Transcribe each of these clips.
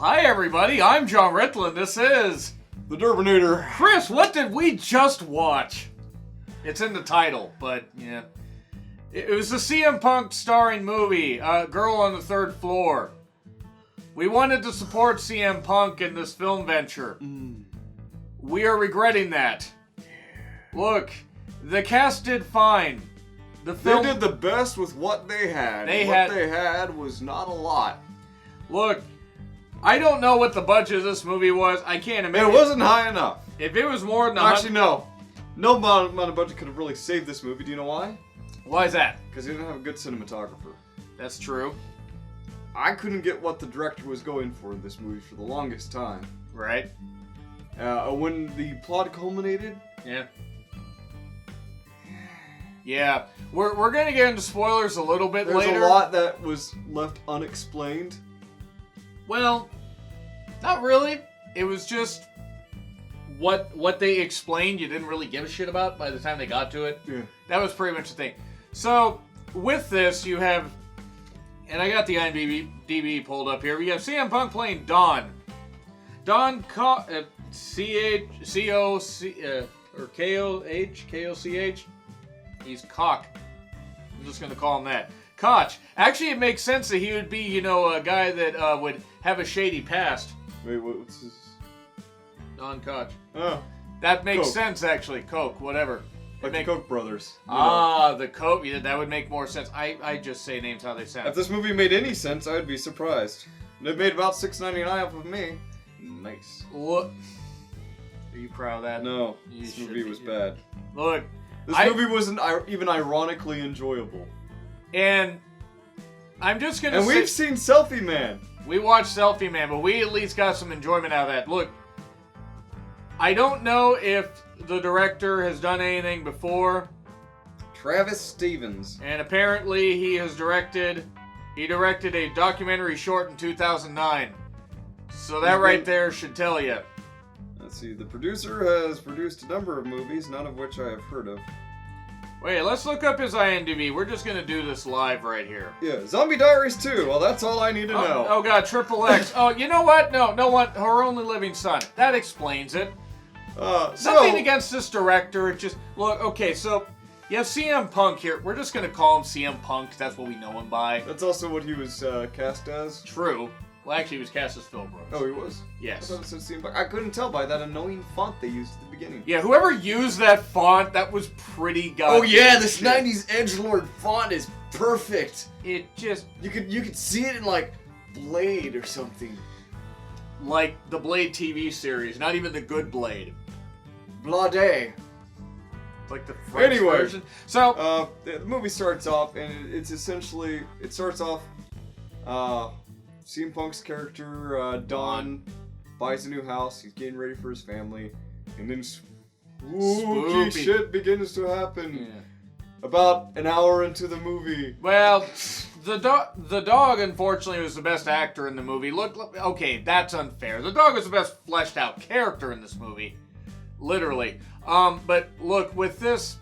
Hi everybody, I'm John Ritlin. This is The Durbinator. Chris. What did we just watch? It's in the title, but yeah. It was the CM Punk starring movie, Girl on the Third Floor. We wanted to support CM Punk in this film venture. We are regretting that. Look, the cast did fine. They did the best with what they had. What they had was not a lot. Look, I don't know what the budget of this movie was. I can't imagine. It wasn't high enough. If it was more than Actually, no. No amount of budget could have really saved this movie. Do you know why? Why is that? Because he didn't have a good cinematographer. That's true. I couldn't get what the director was going for in this movie for the longest time. Right. When the plot culminated. Yeah. Yeah. We're going to get into spoilers a little bit later. There's a lot that was left unexplained. Well, not really. It was just what they explained you didn't really give a shit about by the time they got to it. Yeah. That was pretty much the thing. So, with this, you have... And I got the IMDb pulled up here. We have CM Punk playing Don. Don C-H-C-O-C... or K-O-H? He's Cock. I'm just going to call him that. Koch. Actually, it makes sense that he would be, a guy that would have a shady past. Wait, what's his... Don Koch. Oh. That makes Coke. sense, actually. Coke, whatever. Like the Koch brothers. The Coke. Yeah, that would make more sense. I just say names how they sound. If this movie made any sense, I would be surprised. It made about $6.99 off of me. Nice. Look. Are you proud of that? No, You this should movie be. was bad. Look. This movie wasn't even ironically enjoyable. And I'm just going to say... And we've seen Selfie Man. We watched Selfie Man, but we at least got some enjoyment out of that. Look. I don't know if the director has done anything before. Travis Stevens. And apparently he directed a documentary short in 2009. So that right there should tell you. Let's see, the producer has produced a number of movies, none of which I have heard of. Wait, let's look up his IMDb. We're just going to do this live right here. Yeah, Zombie Diaries 2. Well, that's all I need to know. Oh God, Triple X. Oh, you know what? No one. Her Only Living Son. That explains it. Nothing against this director. It just look. Okay, so you have CM Punk here. We're just gonna call him CM Punk. That's what we know him by. That's also what he was cast as. True. Well, actually, he was cast as Phil Brooks. Oh, he was? Yes. I thought it said CM Punk. I couldn't tell by that annoying font they used at the beginning. Yeah, whoever used that font, that was pretty goddamn. Oh yeah, this '90s edgelord font is perfect. It just you could see it in like Blade or something. Like the Blade TV series, not even the good Blade. Blade. Like the French version. So the movie starts off, and it starts off. CM Punk's character Don buys a new house. He's getting ready for his family, and then spooky shit begins to happen. Yeah. About an hour into the movie. Well, the dog, unfortunately, was the best actor in the movie. Look, okay, that's unfair. The dog was the best fleshed out character in this movie. Literally. But look, with this,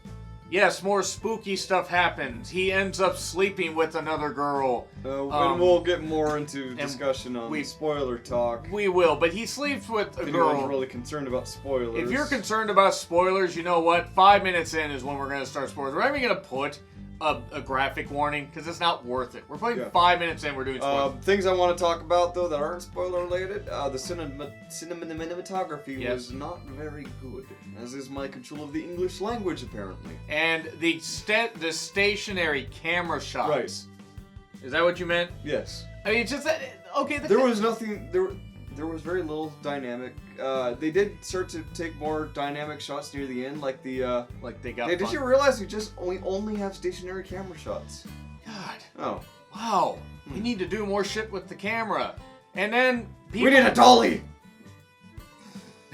yes, more spooky stuff happens. He ends up sleeping with another girl. And we'll get more into discussion on spoiler talk. We will, but he sleeps with a girl. Anyone's really concerned about spoilers. If you're concerned about spoilers, you know what? 5 minutes in is when we're going to start spoilers. We're not even going to put a graphic warning, because it's not worth it. We're putting 5 minutes in, we're doing spoilers. Things I want to talk about, though, that aren't spoiler related, the cinematography was not very good, as is my control of the English language, apparently. And the stationary camera shots. Right. Is that what you meant? Yes. I mean, it's just that, okay. There was nothing, there was very little dynamic. They did start to take more dynamic shots near the end, like the, like they got. Hey, did you realize we only have stationary camera shots? God. Oh. Wow. We need to do more shit with the camera. And then we need a dolly!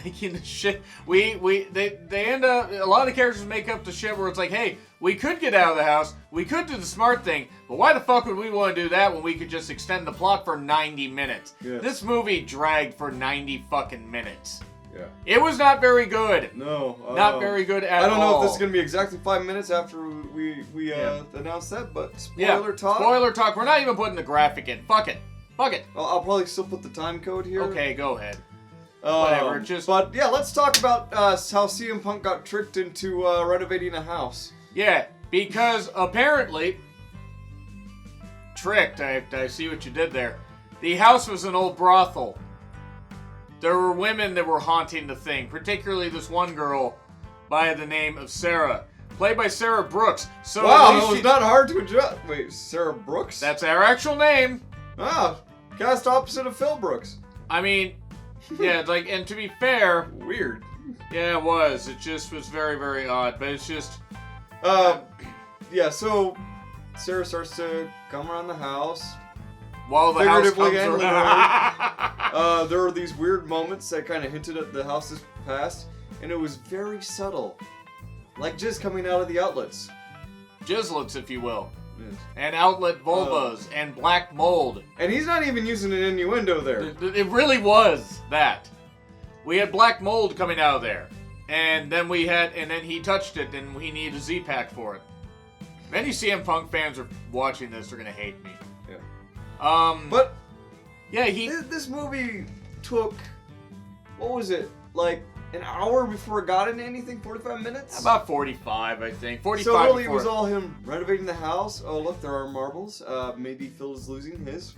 Making the shit. They end up, a lot of characters make up the shit where it's like, hey, we could get out of the house, we could do the smart thing, but why the fuck would we want to do that when we could just extend the plot for 90 minutes? Yes. This movie dragged for 90 fucking minutes. Yeah. It was not very good. No. Not very good at all. I don't know if this is going to be exactly 5 minutes after we announce that, but spoiler talk. Spoiler talk. We're not even putting the graphic in. Fuck it. Fuck it. I'll probably still put the time code here. Okay, go ahead. Whatever, But yeah, let's talk about how CM Punk got tricked into renovating a house. Yeah, because apparently... Tricked, I see what you did there. The house was an old brothel. There were women that were haunting the thing, particularly this one girl by the name of Sarah, played by Sarah Brooks. So wow, it was not hard to adjust. Wait, Sarah Brooks? That's her actual name. Ah, cast opposite of Phil Brooks. I mean, yeah, it's like, and to be fair... Weird. Yeah, it was. It just was very, very odd, but it's just... Yeah, so Sarah starts to come around the house. While the house comes and around. there were these weird moments that kind of hinted at the house's past, and it was very subtle. Like jizz coming out of the outlets. Jizzlets, if you will. Yes. And outlet vulvas, and black mold. And he's not even using an innuendo there. It really was that. We had black mold coming out of there. And then he touched it, and he needed a Z-Pack for it. Many CM Punk fans are watching this, they're gonna hate me. Yeah. But yeah, this movie took, what was it, like an hour before it got into anything? 45 minutes? About 45, I think. 45. So really, it was all him renovating the house. Oh, look, there are marbles. Maybe Phil is losing his.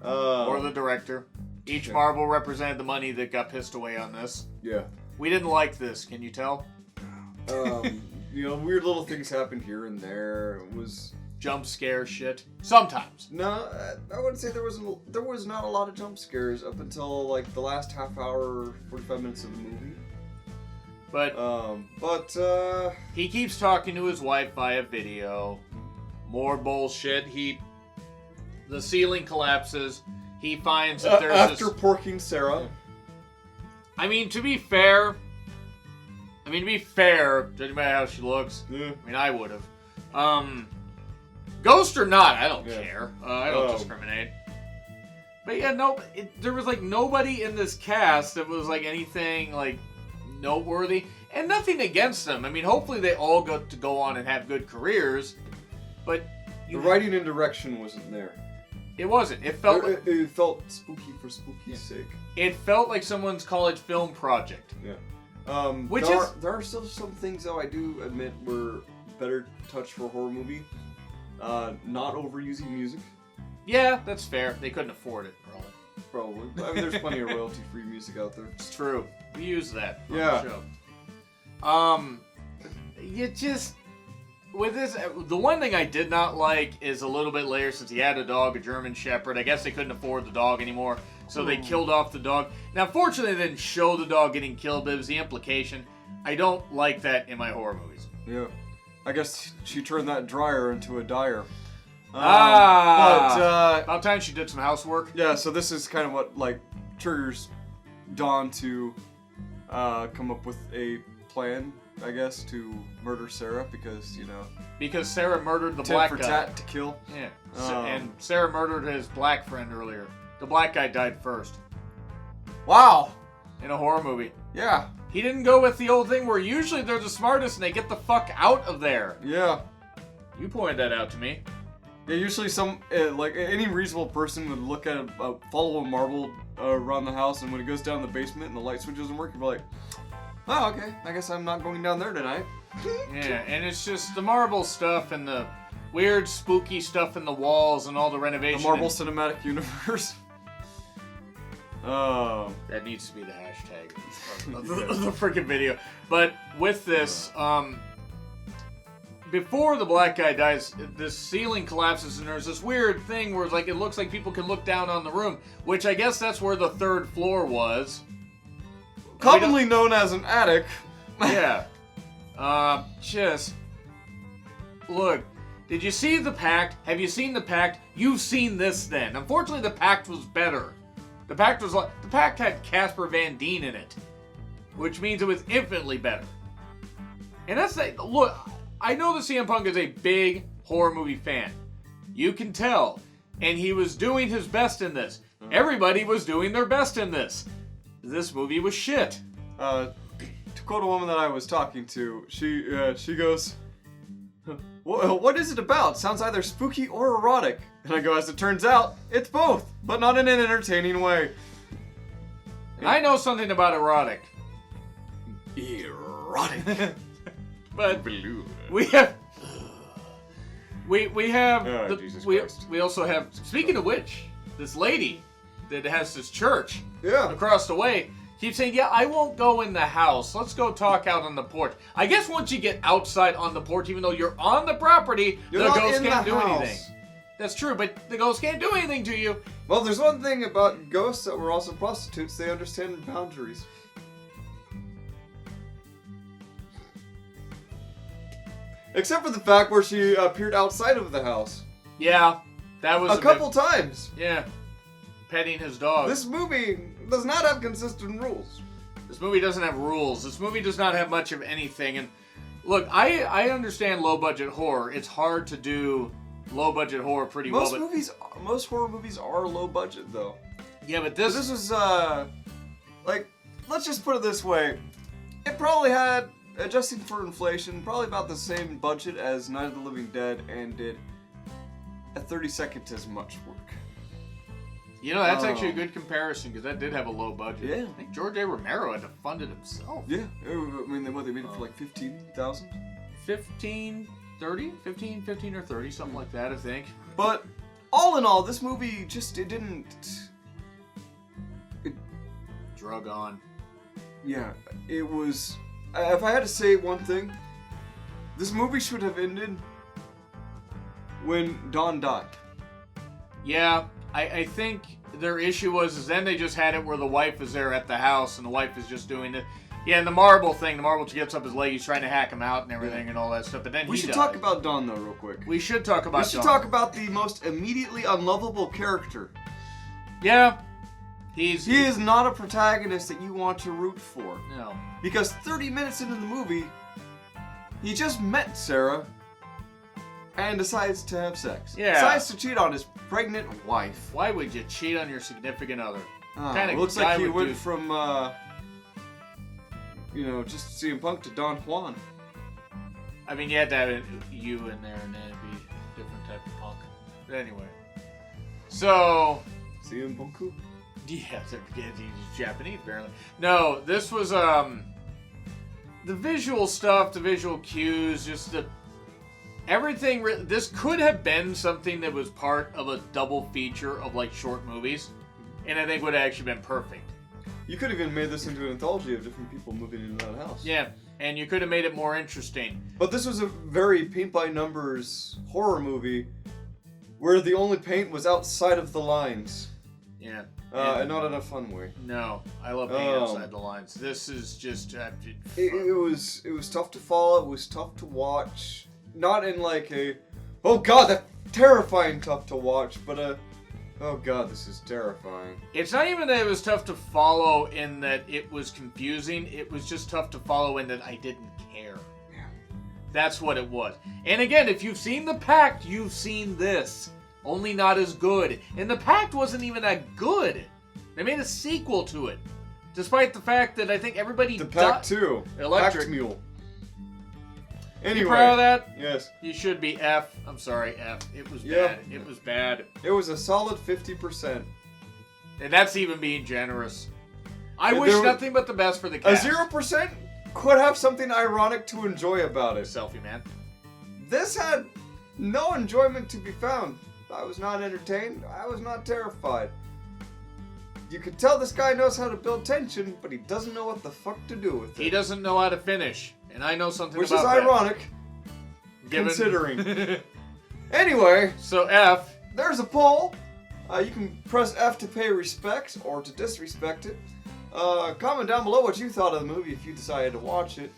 Or the director. Each marble represented the money that got pissed away on this. Yeah. We didn't like this. Can you tell? Weird little things happened here and there. It was jump scare shit. Sometimes. No, I wouldn't say there was not a lot of jump scares up until like the last half hour, 45 minutes of the movie. But he keeps talking to his wife via video. More bullshit. The ceiling collapses. He finds that there's after porking Sarah. I mean, to be fair, judging by how she looks, yeah. I mean, I would have. Ghost or not, I don't care. I don't discriminate. But yeah, there was like nobody in this cast that was like anything like noteworthy, and nothing against them. I mean, hopefully they all got to go on and have good careers, but the writing and direction wasn't there. It wasn't. It felt it felt spooky for spooky's sake. It felt like someone's college film project. Yeah. There are still some things though I do admit were better touch for a horror movie. Not overusing music. Yeah, that's fair. They couldn't afford it, probably. I mean, there's plenty of royalty-free music out there. It's true. We use that on the show. You just with this, the one thing I did not like is a little bit later, since he had a dog, a German Shepherd. I guess they couldn't afford the dog anymore, so they killed off the dog. Now, fortunately, they didn't show the dog getting killed, but it was the implication. I don't like that in my horror movies. Yeah. I guess she turned that dryer into a dyer. About time she did some housework. Yeah, so this is kind of what, like, triggers Dawn to come up with a plan, I guess, to murder Sarah, because, Because Sarah murdered the black guy. Tit for tat to kill. Yeah. And Sarah murdered his black friend earlier. The black guy died first. Wow! In a horror movie. Yeah. He didn't go with the old thing where usually they're the smartest and they get the fuck out of there. Yeah. You pointed that out to me. Yeah, usually like any reasonable person would look at follow a marble around the house, and when it goes down the basement and the light switch doesn't work, you'd be like, oh, okay, I guess I'm not going down there tonight. Yeah, and it's just the marble stuff and the weird spooky stuff in the walls and all the renovation. The Marvel Cinematic Universe. That needs to be the hashtag of the freaking video. But with this, before the black guy dies, the ceiling collapses and there's this weird thing where it looks like people can look down on the room, which I guess that's where the third floor was. Commonly known as an attic. Yeah. Just look. Did you see The Pact? Have you seen The Pact? You've seen this then. Unfortunately, The Pact was better. The Pact had Casper Van Dien in it, which means it was infinitely better. And that's look. I know that CM Punk is a big horror movie fan. You can tell, and he was doing his best in this. Everybody was doing their best in this. This movie was shit. To quote a woman that I was talking to, she goes, What is it about? Sounds either spooky or erotic. And I go, as it turns out, it's both, but not in an entertaining way. I know something about erotic. Erotic. But Blue. we have... We have... Oh, Jesus Christ. We also have... Speaking of which, this lady that has this church Yeah. across the way keeps saying, yeah, I won't go in the house. Let's go talk out on the porch. I guess once you get outside on the porch, even though you're on the property, You're the not ghost in can't the do house. anything. That's true, but the ghost can't do anything to you. Well, there's one thing about ghosts that were also prostitutes. They understand boundaries. Except for the fact where she appeared outside of the house. Yeah, that was A couple times. Yeah, petting his dog. This movie does not have consistent rules. This movie doesn't have rules. This movie does not have much of anything. And look, I understand low budget horror. It's hard to do low budget horror pretty well. Most horror movies are low budget though. Yeah, but This was like, let's just put it this way. It probably had, adjusting for inflation, probably about the same budget as Night of the Living Dead, and did a 32nd as much work. You know, that's actually a good comparison because that did have a low budget. Yeah. I think George A. Romero had to fund it himself. Yeah, I mean, they made it for like 15,000. 15 or 30, something like that, I think. But all in all, this movie just didn't. Drug on. Yeah, it was. If I had to say one thing, this movie should have ended when Dawn died. Yeah, I think their issue was then they just had it where the wife is there at the house and the wife is just doing it. Yeah, and the marble thing, the marble gets up his leg, he's trying to hack him out and everything and all that stuff, but then We he should dies. talk about Dawn though, real quick. We should talk about We should Dawn. talk about the most immediately unlovable character. Yeah. He is not a protagonist that you want to root for. No. Because 30 minutes into the movie, he just met Sarah and decides to have sex. Yeah. Decides to cheat on his pregnant wife. Why would you cheat on your significant other? Looks like he went from, just CM Punk to Don Juan. I mean, you had to have you in there and then it'd be a different type of punk. But anyway. So... CM Punk? Yeah, he's Japanese, apparently. No, this was, the visual stuff, the visual cues, just the... Everything... This could have been something that was part of a double feature of, like, short movies. And I think would have actually been perfect. You could have even made this into an anthology of different people moving into that house. Yeah, and you could have made it more interesting. But this was a very paint-by-numbers horror movie where the only paint was outside of the lines. Yeah. And not in a fun way. No, I love being outside the lines. This is just... It was tough to follow, it was tough to watch. Not in like a, oh god, that's terrifying tough to watch, but oh god, this is terrifying. It's not even that it was tough to follow in that it was confusing. It was just tough to follow in that I didn't care. Yeah. That's what it was. And again, if you've seen The Pact, you've seen this. Only not as good. And The Pact wasn't even that good. They made a sequel to it. Despite the fact that I think everybody... The Pact 2. Electric. Pact Mule. Anyway. You proud of that? Yes. You should be F. I'm sorry, F. It was Yep. bad. It was bad. It was a solid 50%. And that's even being generous. I There wish were- nothing but the best for the A cast. 0% could have something ironic to enjoy about it. Selfie man. This had no enjoyment to be found. I was not entertained. I was not terrified. You could tell this guy knows how to build tension, but he doesn't know what the fuck to do with it. He doesn't know how to finish. And I know something Which about is that. ironic, considering. Anyway, So F. there's a poll. You can press F to pay respect or to disrespect it. Comment down below what you thought of the movie if you decided to watch it.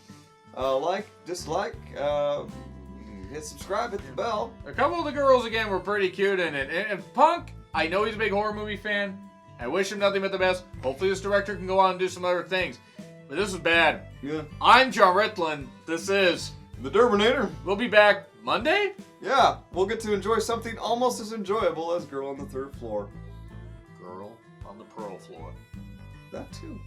Like, dislike, hit subscribe, hit the bell. A couple of the girls, again, were pretty cute in it. And Punk, I know he's a big horror movie fan. I wish him nothing but the best. Hopefully this director can go on and do some other things. But this was bad. Yeah. I'm John Ritland. This is... The Derbinator. We'll be back Monday? Yeah, we'll get to enjoy something almost as enjoyable as Girl on the Third Floor. Girl on the pearl floor. That too.